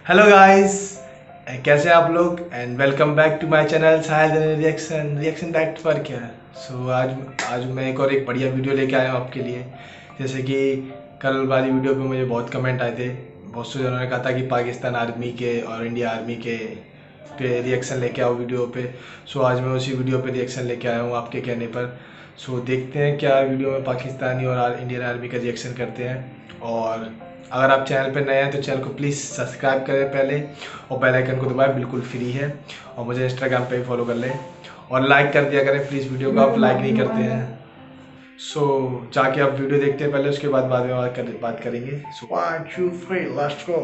Hello guys, कैसे हैं आप लोग and welcome back to my channel Sahil reaction back for क्या। सो आज मैं एक बढ़िया वीडियो लेके आया हूँ आपके लिए। जैसे कि कल वाली वीडियो पे मुझे बहुत कमेंट आए थे, बहुत से जनों ने कहा था कि पाकिस्तान आर्मी के और इंडिया आर्मी के पे रिएक्शन लेके आओ वीडियो पे। सो आज मैं उसी वीडियो पे रिएक्शन लेके आया हूँ आपके कहने पर। सो देखते हैं क्या वीडियो में पाकिस्तानी और इंडियन आर्मी का रिएक्शन करते हैं। और अगर आप चैनल पर नए हैं तो चैनल को प्लीज़ सब्सक्राइब करें पहले और बेल आइकन को दबाएं, बिल्कुल फ्री है। और मुझे इंस्टाग्राम पे भी फॉलो कर लें और लाइक कर दिया करें प्लीज़, वीडियो को आप लाइक नहीं करते हैं। सो जाके आप वीडियो देखते हैं पहले, उसके बाद में बात करेंगे। सो 1 2 3 लेट्स गो।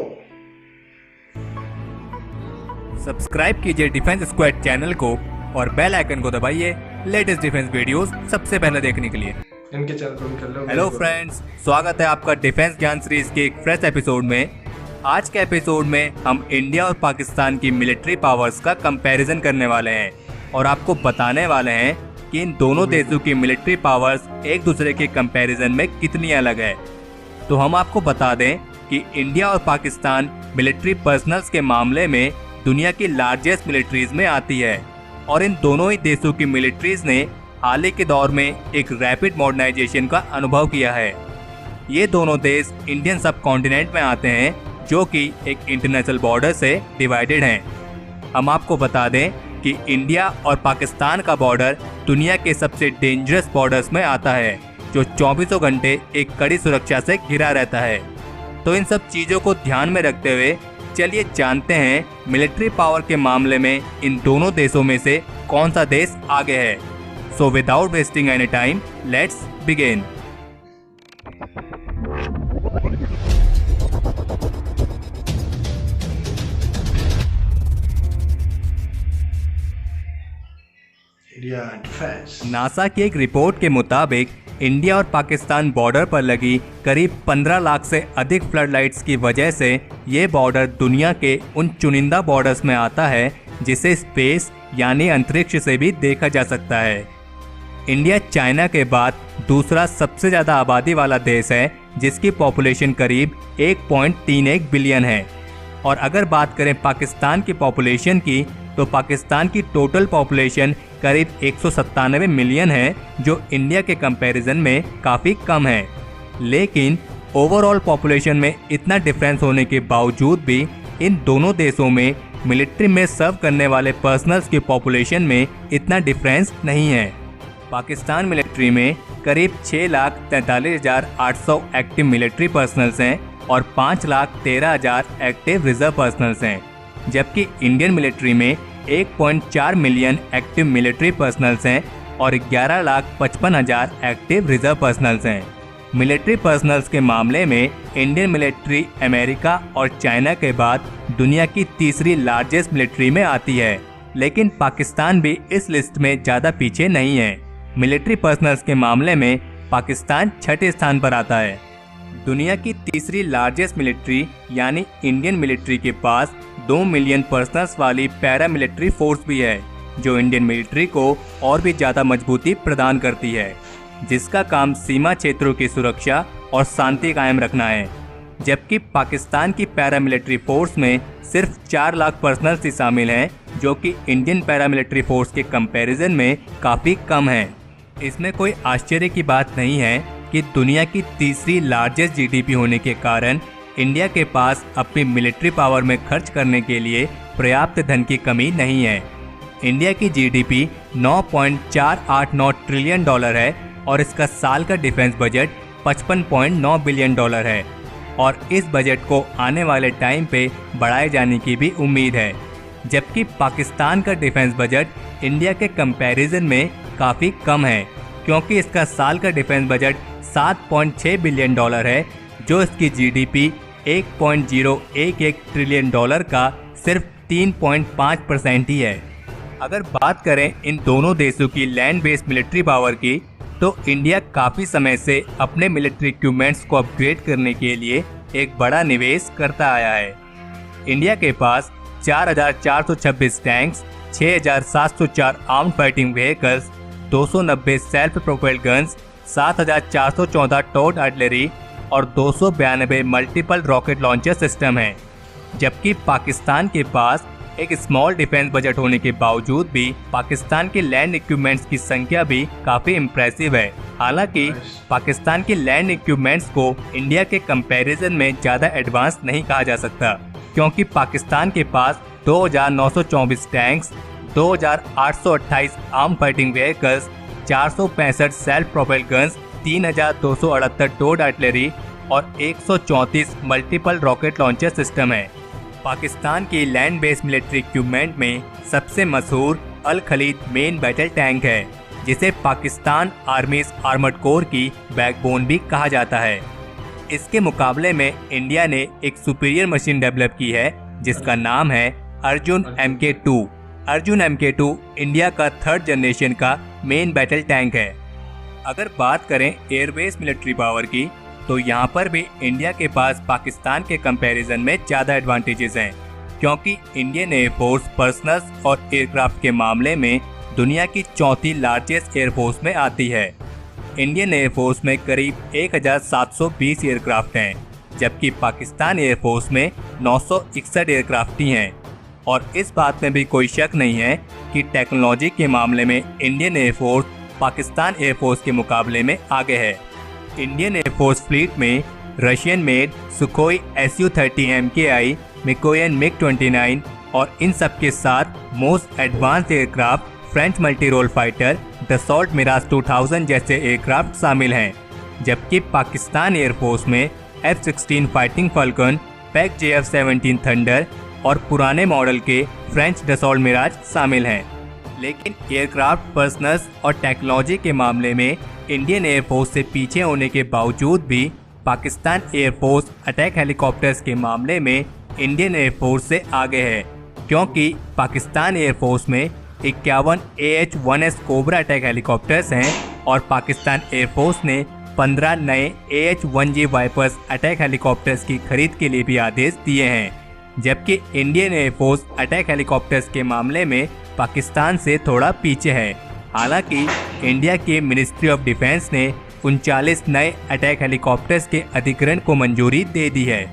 सब्सक्राइब कीजिए डिफेंस स्क्वाड चैनल को और बेल आइकन को दबाइए लेटेस्ट डिफेंस वीडियोस सबसे पहले देखने के लिए। इनके चैनल को भी कर लो। हेलो फ्रेंड्स, स्वागत है आपका डिफेंस ज्ञान सीरीज के एक फ्रेश एपिसोड में। आज के एपिसोड में हम इंडिया और पाकिस्तान की मिलिट्री पावर्स का कंपैरिजन करने वाले हैं और आपको बताने वाले हैं कि इन दोनों देशों की मिलिट्री पावर्स एक दूसरे के कंपैरिजन में कितनी अलग है। तो हम आपको बता दें कि इंडिया और पाकिस्तान मिलिट्री पर्सनल्स के मामले में दुनिया की लार्जेस्ट मिलिट्रीज में आती है और इन दोनों ही देशों की मिलिट्रीज ने हाल ही के दौर में एक रैपिड मॉडर्नाइजेशन का अनुभव किया है। ये दोनों देश इंडियन सब कॉन्टिनेंट में आते हैं जो कि एक इंटरनेशनल बॉर्डर से डिवाइडेड हैं। हम आपको बता दें कि इंडिया और पाकिस्तान का बॉर्डर दुनिया के सबसे डेंजरस बॉर्डर्स में आता है जो 24 घंटे एक कड़ी सुरक्षा से घिरा रहता है। तो इन सब चीज़ों को ध्यान में रखते हुए चलिए जानते हैं मिलिट्री पावर के मामले में इन दोनों देशों में से कौन सा देश आगे है। So without wasting any time, let's begin. NASA की एक रिपोर्ट के मुताबिक इंडिया और पाकिस्तान बॉर्डर पर लगी करीब 15 लाख से अधिक फ्लड लाइट्स की वजह से ये बॉर्डर दुनिया के उन चुनिंदा बॉर्डर्स में आता है जिसे स्पेस यानी अंतरिक्ष से भी देखा जा सकता है। इंडिया चाइना के बाद दूसरा सबसे ज़्यादा आबादी वाला देश है जिसकी पॉपुलेशन करीब 1.31 बिलियन है। और अगर बात करें पाकिस्तान की पॉपुलेशन की तो पाकिस्तान की टोटल पॉपुलेशन करीब 197 मिलियन है जो इंडिया के कंपैरिजन में काफ़ी कम है। लेकिन ओवरऑल पॉपुलेशन में इतना डिफरेंस होने के बावजूद भी इन दोनों देशों में मिलिट्री में सर्व करने वाले पर्सनल्स की पॉपुलेशन में इतना डिफरेंस नहीं है। पाकिस्तान मिलिट्री में करीब 6,43,800 एक्टिव मिलिट्री पर्सनल्स हैं और 5,13,000 एक्टिव रिजर्व पर्सनल्स हैं, जबकि इंडियन मिलिट्री में 1.4 मिलियन एक्टिव मिलिट्री पर्सनल्स हैं और 11,55,000 एक्टिव रिजर्व पर्सनल्स हैं। मिलिट्री पर्सनल्स के मामले में इंडियन मिलिट्री अमेरिका और चाइना के बाद दुनिया की तीसरी लार्जेस्ट मिलिट्री में आती है, लेकिन पाकिस्तान भी इस लिस्ट में ज़्यादा पीछे नहीं है। मिलिट्री पर्सनल्स के मामले में पाकिस्तान छठे स्थान पर आता है। दुनिया की तीसरी लार्जेस्ट मिलिट्री यानी इंडियन मिलिट्री के पास 2 मिलियन पर्सनल्स वाली पैरा मिलिट्री फोर्स भी है जो इंडियन मिलिट्री को और भी ज़्यादा मजबूती प्रदान करती है, जिसका काम सीमा क्षेत्रों की सुरक्षा और शांति कायम रखना है। जबकि पाकिस्तान की पैरा मिलिट्री फोर्स में सिर्फ 4 लाख पर्सनल्स ही शामिल हैं जो कि इंडियन पैरा मिलिट्री फोर्स के कंपैरिजन में काफ़ी कम है। इसमें कोई आश्चर्य की बात नहीं है कि दुनिया की तीसरी लार्जेस्ट जीडीपी होने के कारण इंडिया के पास अपनी मिलिट्री पावर में खर्च करने के लिए पर्याप्त धन की कमी नहीं है। इंडिया की जीडीपी 9.489 ट्रिलियन डॉलर है और इसका साल का डिफेंस बजट 55.9 बिलियन डॉलर है और इस बजट को आने वाले टाइम पे बढ़ाए जाने की भी उम्मीद है। जबकि पाकिस्तान का डिफेंस बजट इंडिया के कंपैरिजन में काफ़ी कम है क्योंकि इसका साल का डिफेंस बजट 7.6 बिलियन डॉलर है जो इसकी जीडीपी 1.011 ट्रिलियन डॉलर का सिर्फ 3.5% ही है। अगर बात करें इन दोनों देशों की लैंड बेस्ड मिलिट्री पावर की तो इंडिया काफ़ी समय से अपने मिलिट्री इक्विपमेंट्स को अपग्रेड करने के लिए एक बड़ा निवेश करता आया है। इंडिया के पास 4,426 tanks, 6,704 armed fighting vehicles, 290 self propelled guns, 7,414 towed artillery और 292 मल्टीपल रॉकेट लॉन्चर सिस्टम हैं। जबकि पाकिस्तान के पास एक स्मॉल डिफेंस बजट होने के बावजूद भी पाकिस्तान के लैंड इक्विपमेंट्स की संख्या भी काफी इम्प्रेसिव है। हालांकि पाकिस्तान के लैंड इक्विपमेंट्स को इंडिया के कंपैरिजन में ज्यादा एडवांस नहीं कहा जा सकता, क्योंकि पाकिस्तान के पास 2,924 tanks, 2,828 arm fighting vehicles, 465 self propelled guns, 3,268 towed artillery और 134 मल्टीपल रॉकेट लॉन्चर सिस्टम है। पाकिस्तान की लैंड बेस्ड मिलिट्री इक्विपमेंट में सबसे मशहूर अल खलीद मेन बैटल टैंक है, जिसे पाकिस्तान आर्मीज आर्मर्ड कोर की बैकबोन भी कहा जाता है। इसके मुकाबले में इंडिया ने एक सुपीरियर मशीन डेवलप की है जिसका नाम है Arjun MK2। Arjun MK2 India का 3rd जनरेशन का मेन बैटल टैंक है। अगर बात करें एयरबेस मिलिट्री पावर की, तो यहाँ पर भी इंडिया के पास पाकिस्तान के कंपैरिजन में ज़्यादा एडवांटेजेस हैं, क्योंकि इंडियन एयरफोर्स पर्सनल्स और एयरक्राफ्ट के मामले में दुनिया की 4थी लार्जेस्ट एयरफोर्स में आती है। इंडियन एयरफोर्स में करीब 1,720 एयरक्राफ्ट हैं, जबकि पाकिस्तान एयरफोर्स में 961 एयरक्राफ्ट ही हैं। और इस बात में भी कोई शक नहीं है कि टेक्नोलॉजी के मामले में इंडियन एयरफोर्स पाकिस्तान एयरफोर्स के मुकाबले में आगे है। इंडियन एयरफोर्स फ्लीट में Russian made Sukhoi Su-30 MKI, Mikoyan MiG-29 और इन सब के साथ most advanced aircraft French multi role fighter Dassault Mirage 2000 जैसे एयरक्राफ्ट शामिल हैं, जबकि पाकिस्तान एयरफोर्स में F-16 fighting falcon, pack JF-17 thunder और पुराने मॉडल के फ्रेंच दसॉल्ट मिराज शामिल हैं। लेकिन एयरक्राफ्ट पर्सनल्स और टेक्नोलॉजी के मामले में इंडियन एयरफोर्स से पीछे होने के बावजूद भी पाकिस्तान एयरफोर्स अटैक हेलीकॉप्टर्स के मामले में इंडियन एयरफोर्स से आगे है, क्योंकि पाकिस्तान एयरफोर्स में 51 AH-1S कोबरा अटैक हेलीकॉप्टर्स हैं और पाकिस्तान एयरफोर्स ने 15 नए AH-1G वाइपर्स अटैक हेलीकॉप्टर्स की खरीद के लिए भी आदेश दिए हैं, जबकि इंडियन एयरफोर्स अटैक हेलीकॉप्टर्स के मामले में पाकिस्तान से थोड़ा पीछे है। हालांकि इंडिया की मिनिस्ट्री ऑफ डिफेंस ने 39 नए अटैक हेलीकॉप्टर्स के अधिग्रहण को मंजूरी दे दी है।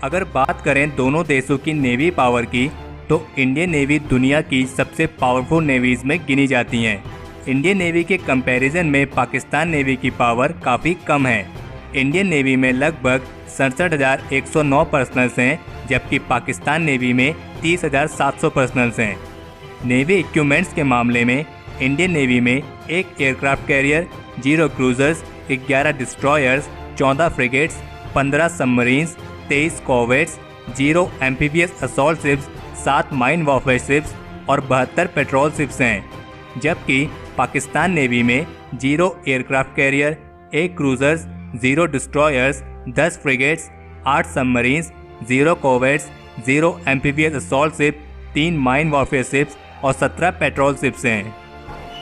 अगर बात करें दोनों देशों की नेवी पावर की, तो इंडियन नेवी दुनिया की सबसे पावरफुल नेवीज में गिनी जाती हैं। इंडियन नेवी के कंपैरिजन में पाकिस्तान नेवी की पावर काफ़ी कम है। इंडियन नेवी में लगभग 67,109 पर्सनल्स हैं, जबकि पाकिस्तान नेवी में 30,700 पर्सनल्स हैं। नेवी इक्विपमेंट्स के मामले में इंडियन नेवी में 1 aircraft carrier, 0 cruisers, 11 destroyers, 14 frigates, 15 submarines, 23 corvettes, 0 amphibious assault ships, 7 mine warfare ships और 72 पेट्रोल शिप्स हैं। जबकि पाकिस्तान नेवी में 0 aircraft carrier, 1 cruisers, 0 destroyers, 10 frigates, 8 submarines, 0 corvettes, 0 amphibious assault ship, 3 mine warfare ships और 17 petrol ships हैं।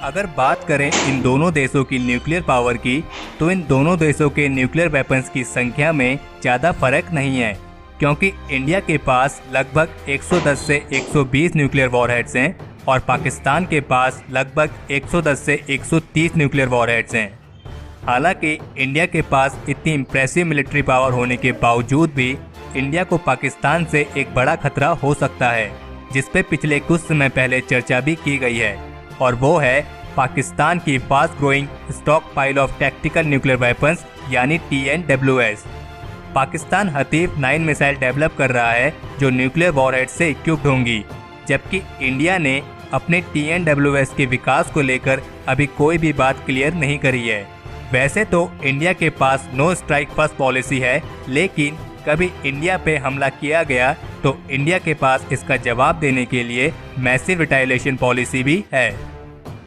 अगर बात करें इन दोनों देशों की न्यूक्लियर पावर की, तो इन दोनों देशों के न्यूक्लियर वेपन्स की संख्या में ज़्यादा फर्क नहीं है, क्योंकि इंडिया के पास लगभग 110 से 120 न्यूक्लियर वॉरहेड्स हैं और पाकिस्तान के पास लगभग 110 से 130 न्यूक्लियर वॉरहेड्स हैं। हालांकि इंडिया के पास इतनी इम्प्रेसिव मिलिट्री पावर होने के बावजूद भी इंडिया को पाकिस्तान से एक बड़ा खतरा हो सकता है, जिस पे पिछले कुछ समय पहले चर्चा भी की गई है, और वो है पाकिस्तान की fast growing stock pile of tactical nuclear weapons यानी TNWS। पाकिस्तान हतीफ 9 मिसाइल डेवलप कर रहा है जो न्यूक्लियर वॉरहेड से इक्विप्ड होंगी, जबकि इंडिया ने अपने TNWS के विकास को लेकर अभी कोई भी बात क्लियर नहीं करी है। वैसे तो इंडिया के पास नो स्ट्राइक फर्स्ट पॉलिसी है, लेकिन कभी इंडिया पे हमला किया गया तो इंडिया के पास इसका जवाब देने के लिए मैसिव रिटालिएशन पॉलिसी भी है।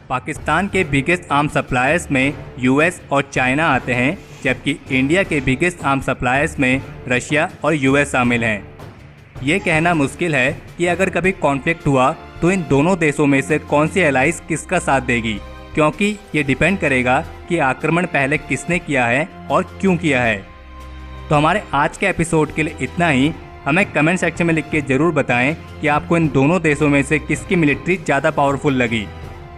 पाकिस्तान के बिगेस्ट आर्म सप्लायर्स में US और चाइना आते हैं, जबकि इंडिया के बिगेस्ट आर्म सप्लायर्स में रशिया और US शामिल हैं। ये कहना मुश्किल है कि अगर कभी कॉन्फ्लिक्ट हुआ तो इन दोनों देशों में से कौन सी एलाइज किसका साथ देगी, क्योंकि ये डिपेंड करेगा कि आक्रमण पहले किसने किया है और क्यों किया है। तो हमारे आज के एपिसोड के लिए इतना ही। हमें कमेंट सेक्शन में लिख के ज़रूर बताएं कि आपको इन दोनों देशों में से किसकी मिलिट्री ज़्यादा पावरफुल लगी।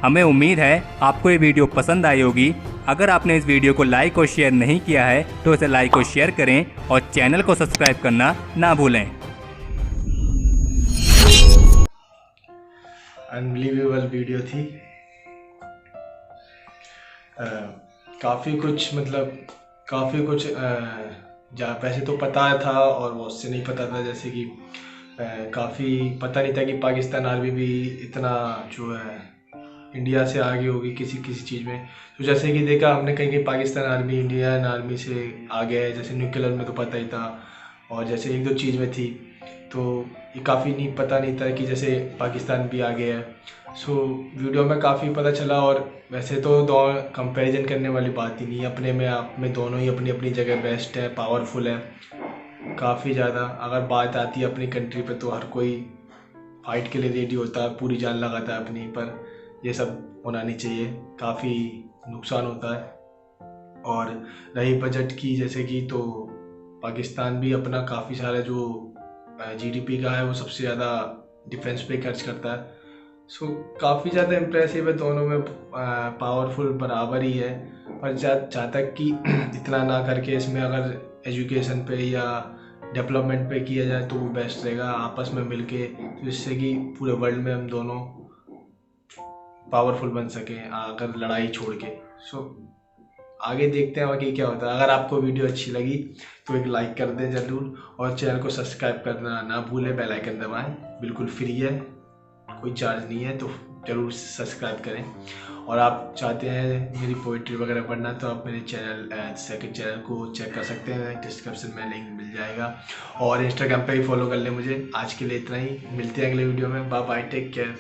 हमें उम्मीद है आपको ये वीडियो पसंद आई होगी। अगर आपने इस वीडियो को लाइक और शेयर नहीं किया है तो इसे लाइक और शेयर करें और चैनल को सब्सक्राइब करना ना भूलें। अनबिलीवेबल वीडियो थी। काफ़ी कुछ मतलब काफ़ी कुछ जहाँ वैसे तो पता था और वो उससे नहीं पता था, जैसे कि काफ़ी पता नहीं था कि पाकिस्तान आर्मी भी इतना जो है इंडिया से आगे होगी किसी किसी चीज़ में। तो जैसे कि देखा हमने कहीं कहीं पाकिस्तान आर्मी इंडियन आर्मी से आगे है, जैसे न्यूक्लियर में तो पता ही था और जैसे एक दो चीज़ में थी, तो ये काफ़ी नहीं पता नहीं था कि जैसे पाकिस्तान भी आगे है। सो वीडियो में काफ़ी पता चला। और वैसे तो दो कंपैरिजन करने वाली बात ही नहीं है, अपने में आप में दोनों ही अपनी अपनी जगह बेस्ट है, पावरफुल है काफ़ी ज़्यादा। अगर बात आती है अपनी कंट्री पे तो हर कोई फाइट के लिए रेडी होता है, पूरी जान लगाता है अपनी, पर ये सब होना नहीं चाहिए, काफ़ी नुकसान होता है। और रही बजट की जैसे कि, तो पाकिस्तान भी अपना काफ़ी सारा जो जीडीपी का है वो सबसे ज़्यादा डिफेंस पे खर्च करता है। सो काफ़ी ज़्यादा इम्प्रेसिव है, दोनों में पावरफुल बराबर ही है। पर जहाँ तक कि इतना ना करके इसमें अगर एजुकेशन पे या डेवलपमेंट पे किया जाए तो वो बेस्ट रहेगा आपस में मिलके, तो इससे कि पूरे वर्ल्ड में हम दोनों पावरफुल बन सकें अगर लड़ाई छोड़ के। सो आगे देखते हैं आगे क्या होता है। अगर आपको वीडियो अच्छी लगी तो एक लाइक कर दें ज़रूर, और चैनल को सब्सक्राइब करना ना भूलें, बेल आइकन दबाएं, बिल्कुल फ्री है, कोई चार्ज नहीं है, तो ज़रूर सब्सक्राइब करें। और आप चाहते हैं मेरी पोइट्री वगैरह पढ़ना तो आप मेरे चैनल सेकंड चैनल को चेक कर सकते हैं, डिस्क्रिप्शन में लिंक मिल जाएगा। और इंस्टाग्राम पे भी फॉलो कर लें मुझे। आज के लिए इतना ही, मिलते हैं अगले वीडियो में। Bye bye, take care.